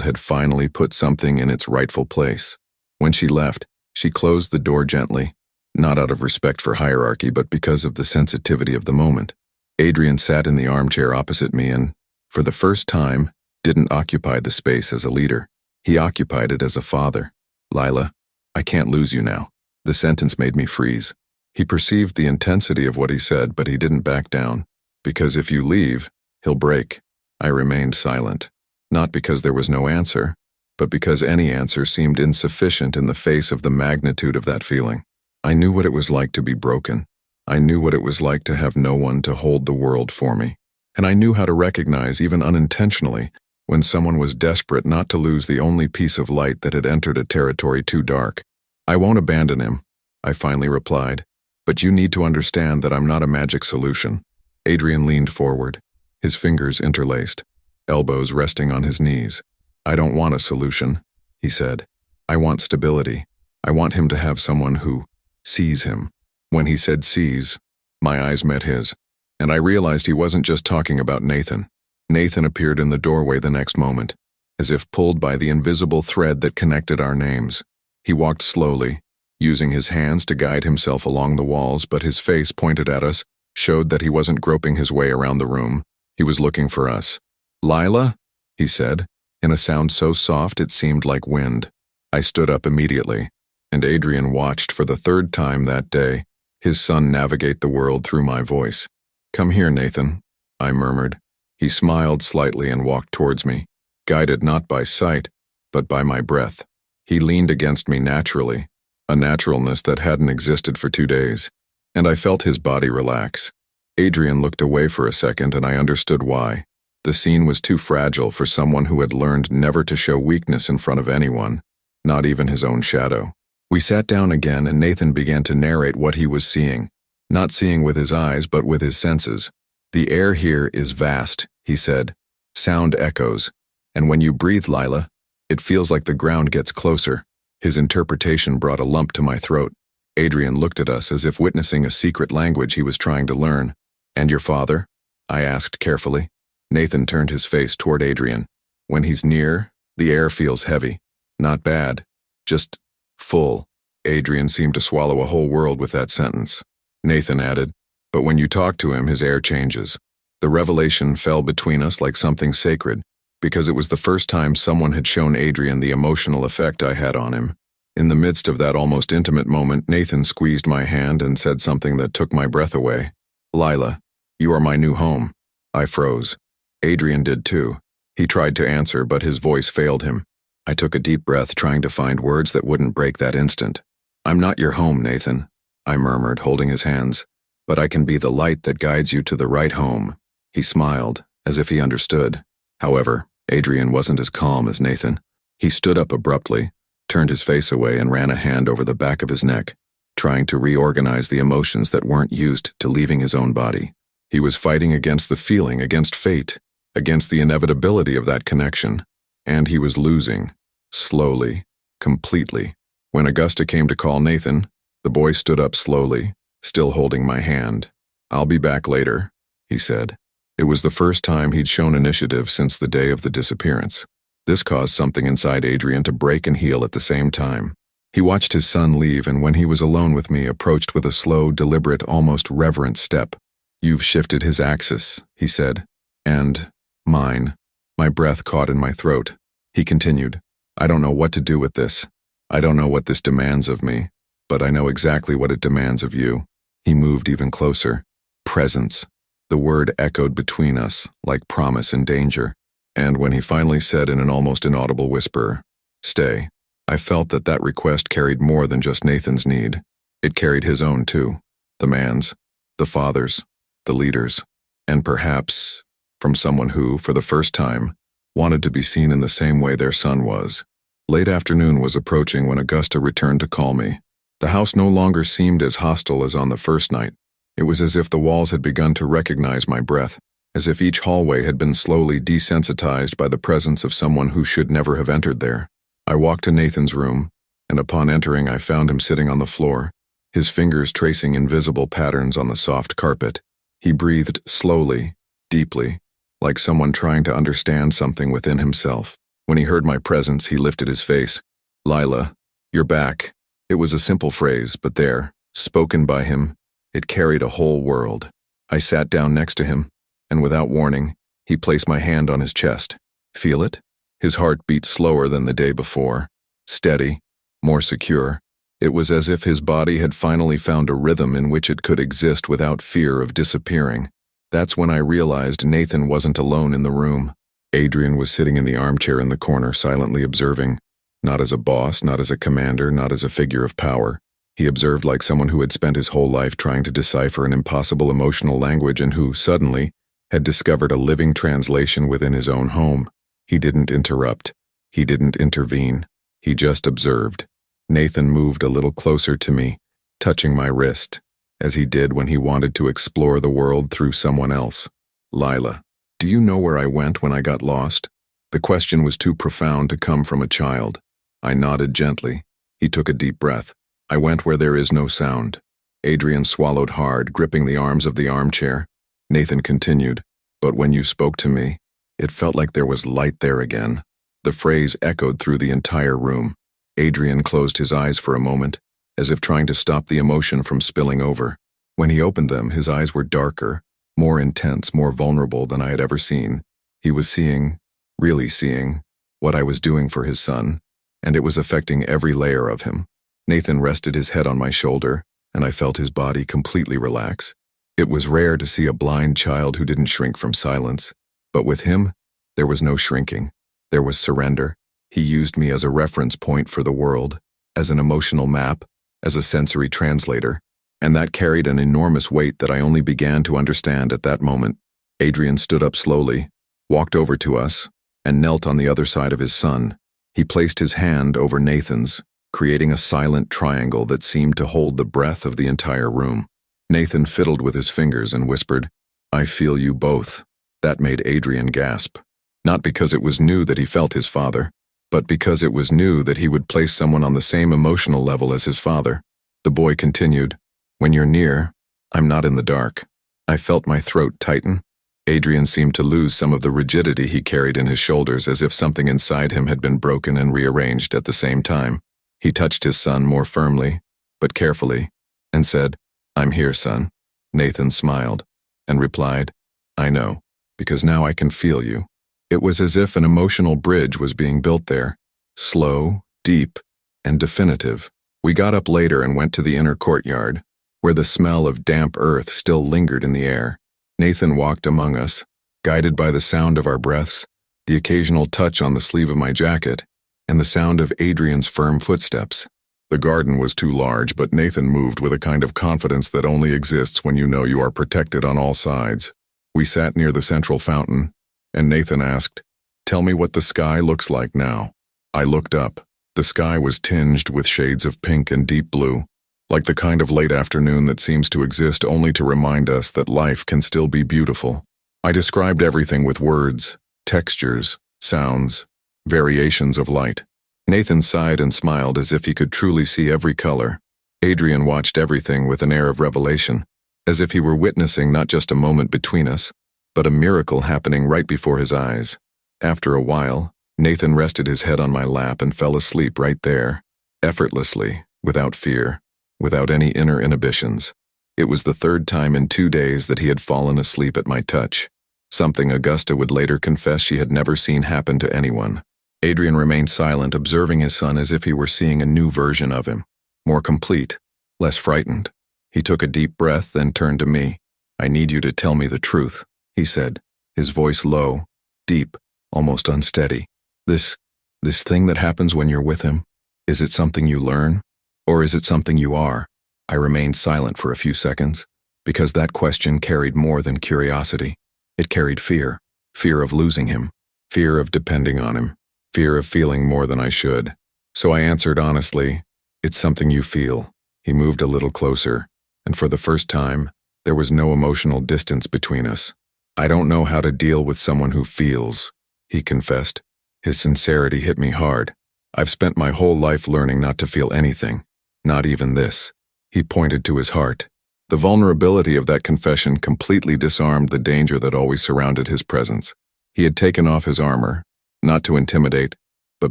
Speaker 1: had finally put something in its rightful place. When she left, she closed the door gently, not out of respect for hierarchy, but because of the sensitivity of the moment. Adrian sat in the armchair opposite me and, for the first time, didn't occupy the space as a leader. He occupied it as a father. "Lila, I can't lose you now." The sentence made me freeze. He perceived the intensity of what he said, but he didn't back down. "Because if you leave, he'll break." I remained silent, not because there was no answer, but because any answer seemed insufficient in the face of the magnitude of that feeling. I knew what it was like to be broken. I knew what it was like to have no one to hold the world for me. And I knew how to recognize, even unintentionally, when someone was desperate not to lose the only piece of light that had entered a territory too dark. "I won't abandon him," I finally replied. "But you need to understand that I'm not a magic solution." Adrian leaned forward, his fingers interlaced, elbows resting on his knees. "I don't want a solution," he said. "I want stability. I want him to have someone who sees him." When he said sees, my eyes met his, and I realized he wasn't just talking about Nathan. Nathan appeared in the doorway the next moment, as if pulled by the invisible thread that connected our names. He walked slowly, using his hands to guide himself along the walls, but his face pointed at us showed that he wasn't groping his way around the room. He was looking for us. "Lila?" he said, in a sound so soft it seemed like wind. I stood up immediately, and Adrian watched for the third time that day his son navigate the world through my voice. "Come here, Nathan," I murmured. He smiled slightly and walked towards me, guided not by sight, but by my breath. He leaned against me naturally, a naturalness that hadn't existed for 2 days, and I felt his body relax. Adrian looked away for a second, and I understood why. The scene was too fragile for someone who had learned never to show weakness in front of anyone, not even his own shadow. We sat down again, and Nathan began to narrate what he was seeing, not seeing with his eyes but with his senses. "The air here is vast," he said. "Sound echoes, and when you breathe, Lila, it feels like the ground gets closer." His interpretation brought a lump to my throat. Adrian looked at us as if witnessing a secret language he was trying to learn. "And your father?" I asked carefully. Nathan turned his face toward Adrian. "When he's near, the air feels heavy. Not bad, just full." Adrian seemed to swallow a whole world with that sentence. Nathan added, "But when you talk to him, his air changes." The revelation fell between us like something sacred, because it was the first time someone had shown Adrian the emotional effect I had on him. In the midst of that almost intimate moment, Nathan squeezed my hand and said something that took my breath away. "Lila, you are my new home." I froze. Adrian did too. He tried to answer, but his voice failed him. I took a deep breath, trying to find words that wouldn't break that instant. "I'm not your home, Nathan," I murmured, holding his hands, "but I can be the light that guides you to the right home." He smiled, as if he understood. However, Adrian wasn't as calm as Nathan. He stood up abruptly, turned his face away, and ran a hand over the back of his neck, trying to reorganize the emotions that weren't used to leaving his own body. He was fighting against the feeling, against fate, against the inevitability of that connection, and he was losing, slowly, completely. When Augusta came to call Nathan, the boy stood up slowly, still holding my hand. "I'll be back later," he said. It was the first time he'd shown initiative since the day of the disappearance. This caused something inside Adrian to break and heal at the same time. He watched his son leave, and when he was alone with me, approached with a slow, deliberate, almost reverent step. "You've shifted his axis," he said. "And mine." My breath caught in my throat. He continued, "I don't know what to do with this. I don't know what this demands of me, but I know exactly what it demands of you." He moved even closer. Presence. The word echoed between us, like promise and danger. And when he finally said in an almost inaudible whisper, "Stay," I felt that that request carried more than just Nathan's need. It carried his own too. The man's, the father's, the leader's, and perhaps from someone who, for the first time, wanted to be seen in the same way their son was. Late afternoon was approaching when Augusta returned to call me. The house no longer seemed as hostile as on the first night. It was as if the walls had begun to recognize my breath, as if each hallway had been slowly desensitized by the presence of someone who should never have entered there. I walked to Nathan's room, and upon entering I found him sitting on the floor, his fingers tracing invisible patterns on the soft carpet. He breathed slowly, deeply, like someone trying to understand something within himself. When he heard my presence, he lifted his face. "Lila, you're back." It was a simple phrase, but there, spoken by him, it carried a whole world. I sat down next to him, and without warning, he placed my hand on his chest. "Feel it?" His heart beat slower than the day before, steady, more secure. It was as if his body had finally found a rhythm in which it could exist without fear of disappearing. That's when I realized Nathan wasn't alone in the room. Adrian was sitting in the armchair in the corner, silently observing, not as a boss, not as a commander, not as a figure of power. He observed like someone who had spent his whole life trying to decipher an impossible emotional language and who, suddenly, had discovered a living translation within his own home. He didn't interrupt. He didn't intervene. He just observed. Nathan moved a little closer to me, touching my wrist, as he did when he wanted to explore the world through someone else. "Lila, do you know where I went when I got lost?" The question was too profound to come from a child. I nodded gently. He took a deep breath. "I went where there is no sound." Adrian swallowed hard, gripping the arms of the armchair. Nathan continued, "But when you spoke to me, it felt like there was light there again." The phrase echoed through the entire room. Adrian closed his eyes for a moment, as if trying to stop the emotion from spilling over. When he opened them, his eyes were darker, more intense, more vulnerable than I had ever seen. He was seeing, really seeing, what I was doing for his son, and it was affecting every layer of him. Nathan rested his head on my shoulder, and I felt his body completely relax. It was rare to see a blind child who didn't shrink from silence, but with him, there was no shrinking. There was surrender. He used me as a reference point for the world, as an emotional map, as a sensory translator, and that carried an enormous weight that I only began to understand at that moment. Adrian stood up slowly, walked over to us, and knelt on the other side of his son. He placed his hand over Nathan's, creating a silent triangle that seemed to hold the breath of the entire room. Nathan fiddled with his fingers and whispered, "I feel you both." That made Adrian gasp. Not because it was new that he felt his father, but because it was new that he would place someone on the same emotional level as his father. The boy continued, "When you're near, I'm not in the dark." I felt my throat tighten. Adrian seemed to lose some of the rigidity he carried in his shoulders, as if something inside him had been broken and rearranged at the same time. He touched his son more firmly, but carefully, and said, "I'm here, son." Nathan smiled and replied, "I know, because now I can feel you." It was as if an emotional bridge was being built there, slow, deep, and definitive. We got up later and went to the inner courtyard, where the smell of damp earth still lingered in the air. Nathan walked among us, guided by the sound of our breaths, the occasional touch on the sleeve of my jacket, and the sound of Adrian's firm footsteps. The garden was too large, but Nathan moved with a kind of confidence that only exists when you know you are protected on all sides. We sat near the central fountain, and Nathan asked, "Tell me what the sky looks like now." I looked up. The sky was tinged with shades of pink and deep blue, like the kind of late afternoon that seems to exist only to remind us that life can still be beautiful. I described everything with words, textures, sounds, variations of light. Nathan sighed and smiled as if he could truly see every color. Adrian watched everything with an air of revelation, as if he were witnessing not just a moment between us, but a miracle happening right before his eyes. After a while, Nathan rested his head on my lap and fell asleep right there, effortlessly, without fear, without any inner inhibitions. It was the third time in 2 days that he had fallen asleep at my touch, something Augusta would later confess she had never seen happen to anyone. Adrian remained silent, observing his son as if he were seeing a new version of him, more complete, less frightened. He took a deep breath, then turned to me. "I need you to tell me the truth," he said, his voice low, deep, almost unsteady. This thing that happens when you're with him, is it something you learn, or is it something you are?" I remained silent for a few seconds, because that question carried more than curiosity. It carried fear of losing him, fear of depending on him, fear of feeling more than I should. So I answered honestly, "It's something you feel." He moved a little closer, and for the first time, there was no emotional distance between us. "I don't know how to deal with someone who feels," he confessed. His sincerity hit me hard. "I've spent my whole life learning not to feel anything, not even this." He pointed to his heart. The vulnerability of that confession completely disarmed the danger that always surrounded his presence. He had taken off his armor, not to intimidate, but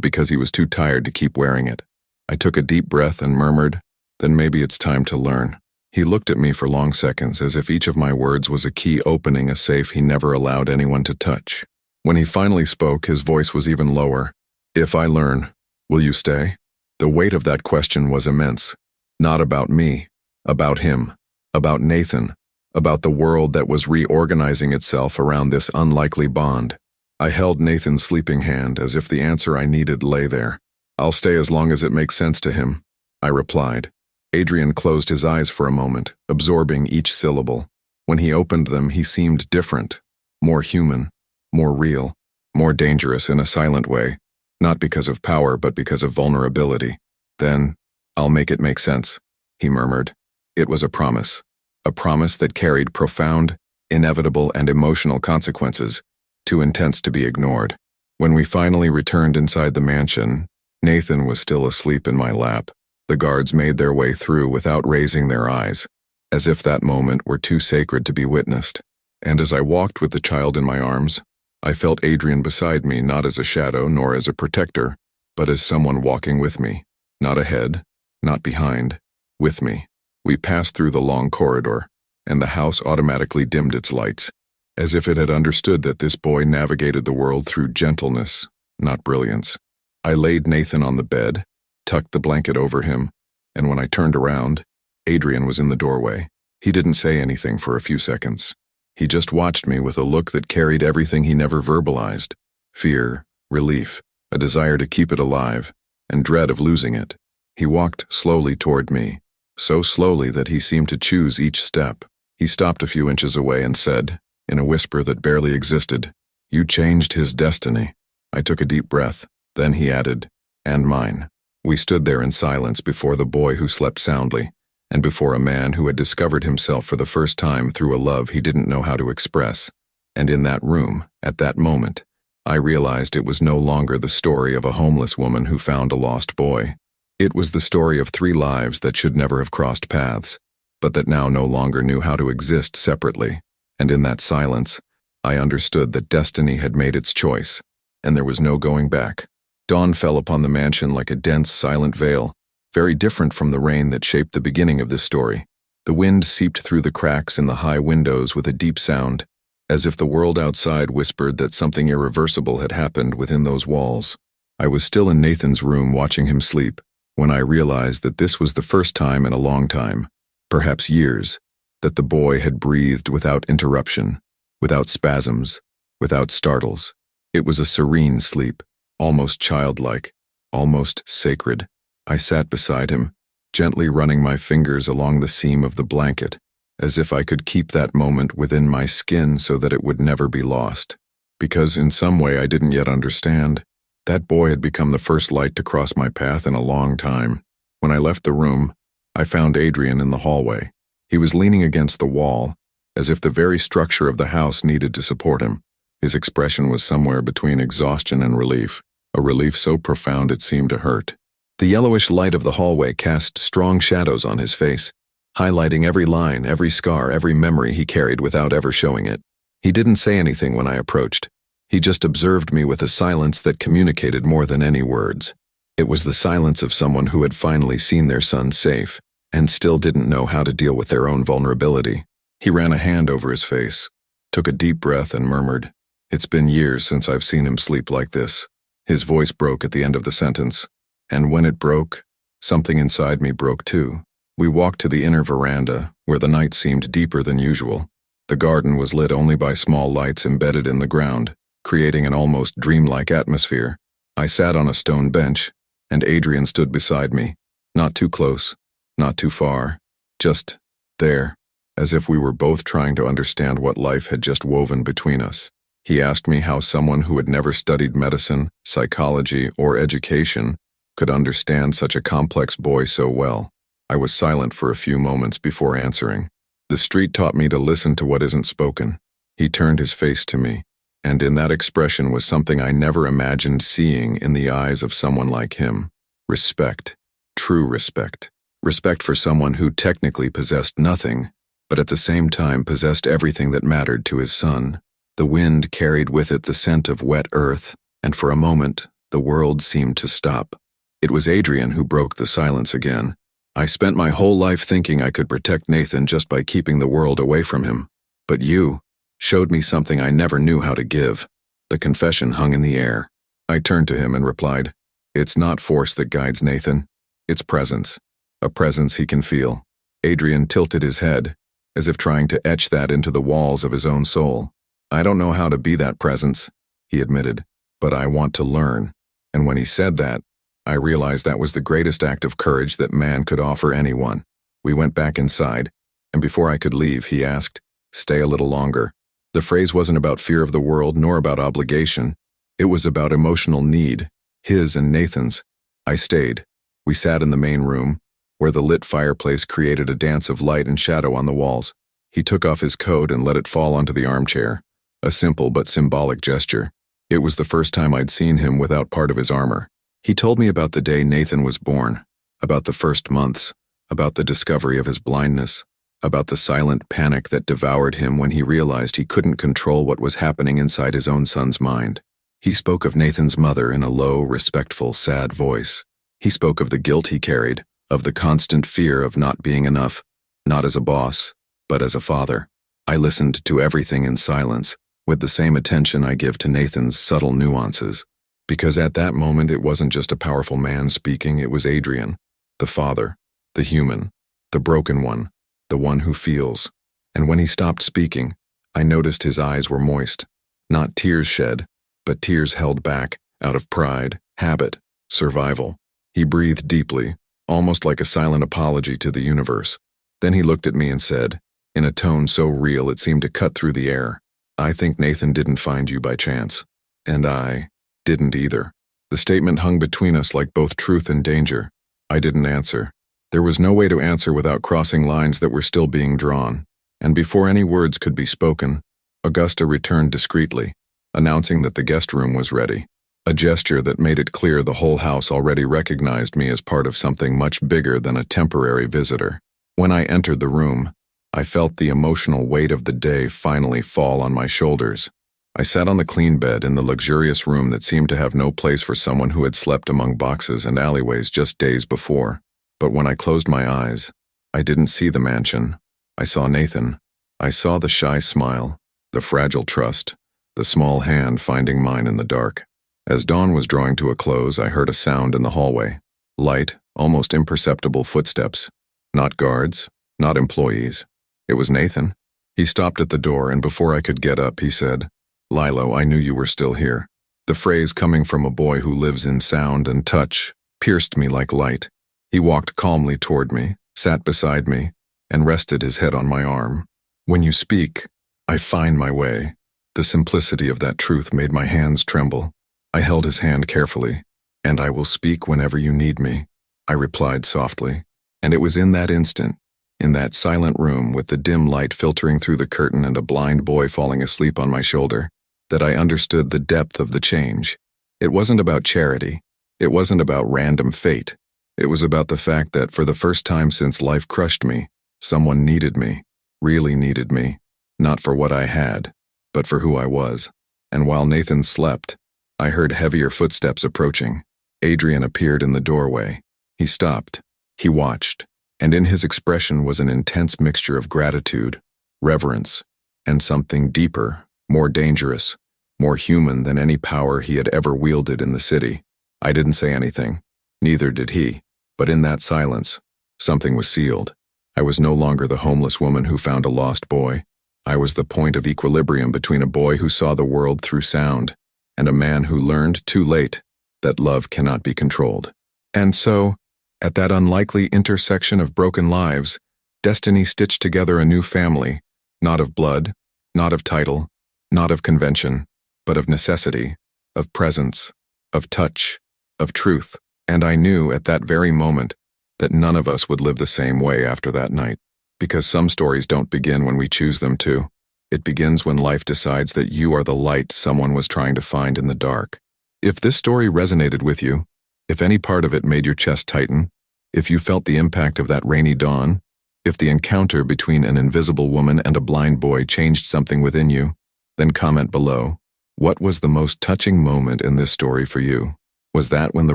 Speaker 1: because he was too tired to keep wearing it. I took a deep breath and murmured, "Then maybe it's time to learn." He looked at me for long seconds, as if each of my words was a key opening a safe he never allowed anyone to touch. When he finally spoke, his voice was even lower. "If I learn, will you stay?" The weight of that question was immense. Not about me, about him, about Nathan, about the world that was reorganizing itself around this unlikely bond. I held Nathan's sleeping hand as if the answer I needed lay there. "I'll stay as long as it makes sense to him," I replied. Adrian closed his eyes for a moment, absorbing each syllable. When he opened them, he seemed different, more human, more real, more dangerous in a silent way, not because of power but because of vulnerability. "Then, I'll make it make sense," he murmured. It was a promise that carried profound, inevitable, and emotional consequences, too intense to be ignored. When we finally returned inside the mansion, Nathan was still asleep in my lap. The guards made their way through without raising their eyes, as if that moment were too sacred to be witnessed. And as I walked with the child in my arms, I felt Adrian beside me, not as a shadow nor as a protector, but as someone walking with me, not ahead, not behind, with me. We passed through the long corridor, and the house automatically dimmed its lights, as if it had understood that this boy navigated the world through gentleness, not brilliance. I laid Nathan on the bed, tucked the blanket over him, and when I turned around, Adrian was in the doorway. He didn't say anything for a few seconds. He just watched me with a look that carried everything he never verbalized: fear, relief, a desire to keep it alive, and dread of losing it. He walked slowly toward me, so slowly that he seemed to choose each step. He stopped a few inches away and said, in a whisper that barely existed, "You changed his destiny." I took a deep breath. Then he added, "And mine." We stood there in silence before the boy who slept soundly, and before a man who had discovered himself for the first time through a love he didn't know how to express. And in that room, at that moment, I realized it was no longer the story of a homeless woman who found a lost boy. It was the story of 3 lives that should never have crossed paths, but that now no longer knew how to exist separately. And in that silence, I understood that destiny had made its choice, and there was no going back. Dawn fell upon the mansion like a dense, silent veil, very different from the rain that shaped the beginning of this story. The wind seeped through the cracks in the high windows with a deep sound, as if the world outside whispered that something irreversible had happened within those walls. I was still in Nathan's room watching him sleep, when I realized that this was the first time in a long time, perhaps years, that the boy had breathed without interruption, without spasms, without startles. It was a serene sleep, almost childlike, almost sacred. I sat beside him, gently running my fingers along the seam of the blanket, as if I could keep that moment within my skin so that it would never be lost. Because in some way I didn't yet understand, that boy had become the first light to cross my path in a long time. When I left the room, I found Adrian in the hallway. He was leaning against the wall, as if the very structure of the house needed to support him. His expression was somewhere between exhaustion and relief, a relief so profound it seemed to hurt. The yellowish light of the hallway cast strong shadows on his face, highlighting every line, every scar, every memory he carried without ever showing it. He didn't say anything when I approached. He just observed me with a silence that communicated more than any words. It was the silence of someone who had finally seen their son safe, and still didn't know how to deal with their own vulnerability. He ran a hand over his face, took a deep breath, and murmured, "It's been years since I've seen him sleep like this." His voice broke at the end of the sentence, and when it broke, something inside me broke too. We walked to the inner veranda, where the night seemed deeper than usual. The garden was lit only by small lights embedded in the ground, creating an almost dreamlike atmosphere. I sat on a stone bench, and Adrian stood beside me, not too close, not too far, just there, as if we were both trying to understand what life had just woven between us. He asked me how someone who had never studied medicine, psychology, or education could understand such a complex boy so well. I was silent for a few moments before answering. The street taught me to listen to what isn't spoken. He turned his face to me, and in that expression was something I never imagined seeing in the eyes of someone like him. Respect. True respect. Respect for someone who technically possessed nothing, but at the same time possessed everything that mattered to his son. The wind carried with it the scent of wet earth, and for a moment, the world seemed to stop. It was Adrian who broke the silence again. "I spent my whole life thinking I could protect Nathan just by keeping the world away from him. But you showed me something I never knew how to give." The confession hung in the air. I turned to him and replied, "It's not force that guides Nathan. It's presence. A presence he can feel." Adrian tilted his head, as if trying to etch that into the walls of his own soul. "I don't know how to be that presence," he admitted. But I want to learn. And when he said that, I realized that was the greatest act of courage that man could offer anyone. We went back inside, and before I could leave, he asked, "Stay a little longer." The phrase wasn't about fear of the world nor about obligation. It was about emotional need, his and Nathan's. I stayed. We sat in the main room, where the lit fireplace created a dance of light and shadow on the walls. He took off his coat and let it fall onto the armchair, a simple but symbolic gesture. It was the first time I'd seen him without part of his armor. He told me about the day Nathan was born, about the first months, about the discovery of his blindness, about the silent panic that devoured him when he realized he couldn't control what was happening inside his own son's mind. He spoke of Nathan's mother in a low, respectful, sad voice. He spoke of the guilt he carried, of the constant fear of not being enough, not as a boss, but as a father. I listened to everything in silence, with the same attention I give to Nathan's subtle nuances. Because at that moment it wasn't just a powerful man speaking, it was Adrian, the father, the human, the broken one, the one who feels. And when he stopped speaking, I noticed his eyes were moist. Not tears shed, but tears held back, out of pride, habit, survival. He breathed deeply, almost like a silent apology to the universe. Then he looked at me and said, in a tone so real it seemed to cut through the air, "I think Nathan didn't find you by chance." And I didn't either. The statement hung between us like both truth and danger. I didn't answer. There was no way to answer without crossing lines that were still being drawn. And before any words could be spoken, Augusta returned discreetly, announcing that the guest room was ready. A gesture that made it clear the whole house already recognized me as part of something much bigger than a temporary visitor. When I entered the room, I felt the emotional weight of the day finally fall on my shoulders. I sat on the clean bed in the luxurious room that seemed to have no place for someone who had slept among boxes and alleyways just days before. But when I closed my eyes, I didn't see the mansion. I saw Nathan. I saw the shy smile, the fragile trust, the small hand finding mine in the dark. As dawn was drawing to a close, I heard a sound in the hallway. Light, almost imperceptible footsteps. Not guards, not employees. It was Nathan. He stopped at the door, and before I could get up, he said, "Lilo, I knew you were still here." The phrase, coming from a boy who lives in sound and touch, pierced me like light. He walked calmly toward me, sat beside me, and rested his head on my arm. "When you speak, I find my way." The simplicity of that truth made my hands tremble. I held his hand carefully. "And I will speak whenever you need me," I replied softly. And it was in that instant, in that silent room with the dim light filtering through the curtain and a blind boy falling asleep on my shoulder, that I understood the depth of the change. It wasn't about charity. It wasn't about random fate. It was about the fact that for the first time since life crushed me, someone needed me, really needed me, not for what I had, but for who I was. And while Nathan slept, I heard heavier footsteps approaching. Adrian appeared in the doorway. He stopped. He watched, and in his expression was an intense mixture of gratitude, reverence, and something deeper, more dangerous, more human than any power he had ever wielded in the city. I didn't say anything. Neither did he. But in that silence, something was sealed. I was no longer the homeless woman who found a lost boy. I was the point of equilibrium between a boy who saw the world through sound and a man who learned too late that love cannot be controlled. And so, at that unlikely intersection of broken lives, destiny stitched together a new family, not of blood, not of title, not of convention, but of necessity, of presence, of touch, of truth. And I knew at that very moment that none of us would live the same way after that night. Because some stories don't begin when we choose them to. It begins when life decides that you are the light someone was trying to find in the dark. If this story resonated with you, if any part of it made your chest tighten, if you felt the impact of that rainy dawn, if the encounter between an invisible woman and a blind boy changed something within you, then comment below. What was the most touching moment in this story for you? Was that when the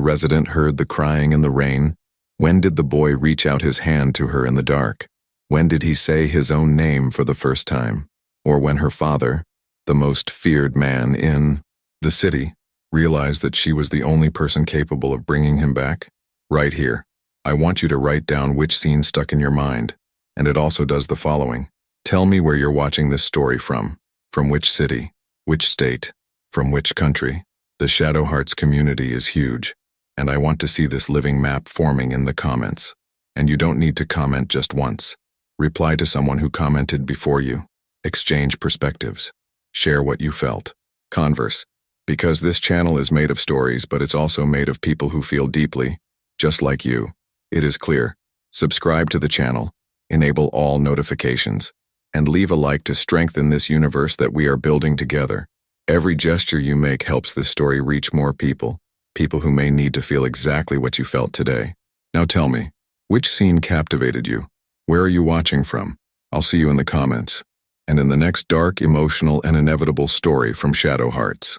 Speaker 1: resident heard the crying in the rain? When did the boy reach out his hand to her in the dark? When did he say his own name for the first time? Or when her father, the most feared man in the city, realized that she was the only person capable of bringing him back? Right here. I want you to write down which scene stuck in your mind, and it also does the following. Tell me where you're watching this story from which city, which state, From which country? The Shadow Hearts community is huge, and I want to see this living map forming in the comments. And you don't need to comment just once. Reply to someone who commented before you. Exchange perspectives. Share what you felt. Converse. Because this channel is made of stories, but it's also made of people who feel deeply, just like you. It is clear. Subscribe to the channel, enable all notifications, and leave a like to strengthen this universe that we are building together. Every gesture you make helps this story reach more people, people who may need to feel exactly what you felt today. Now tell me, which scene captivated you? Where are you watching from? I'll see you in the comments, and in the next dark, emotional, and inevitable story from Shadow Hearts.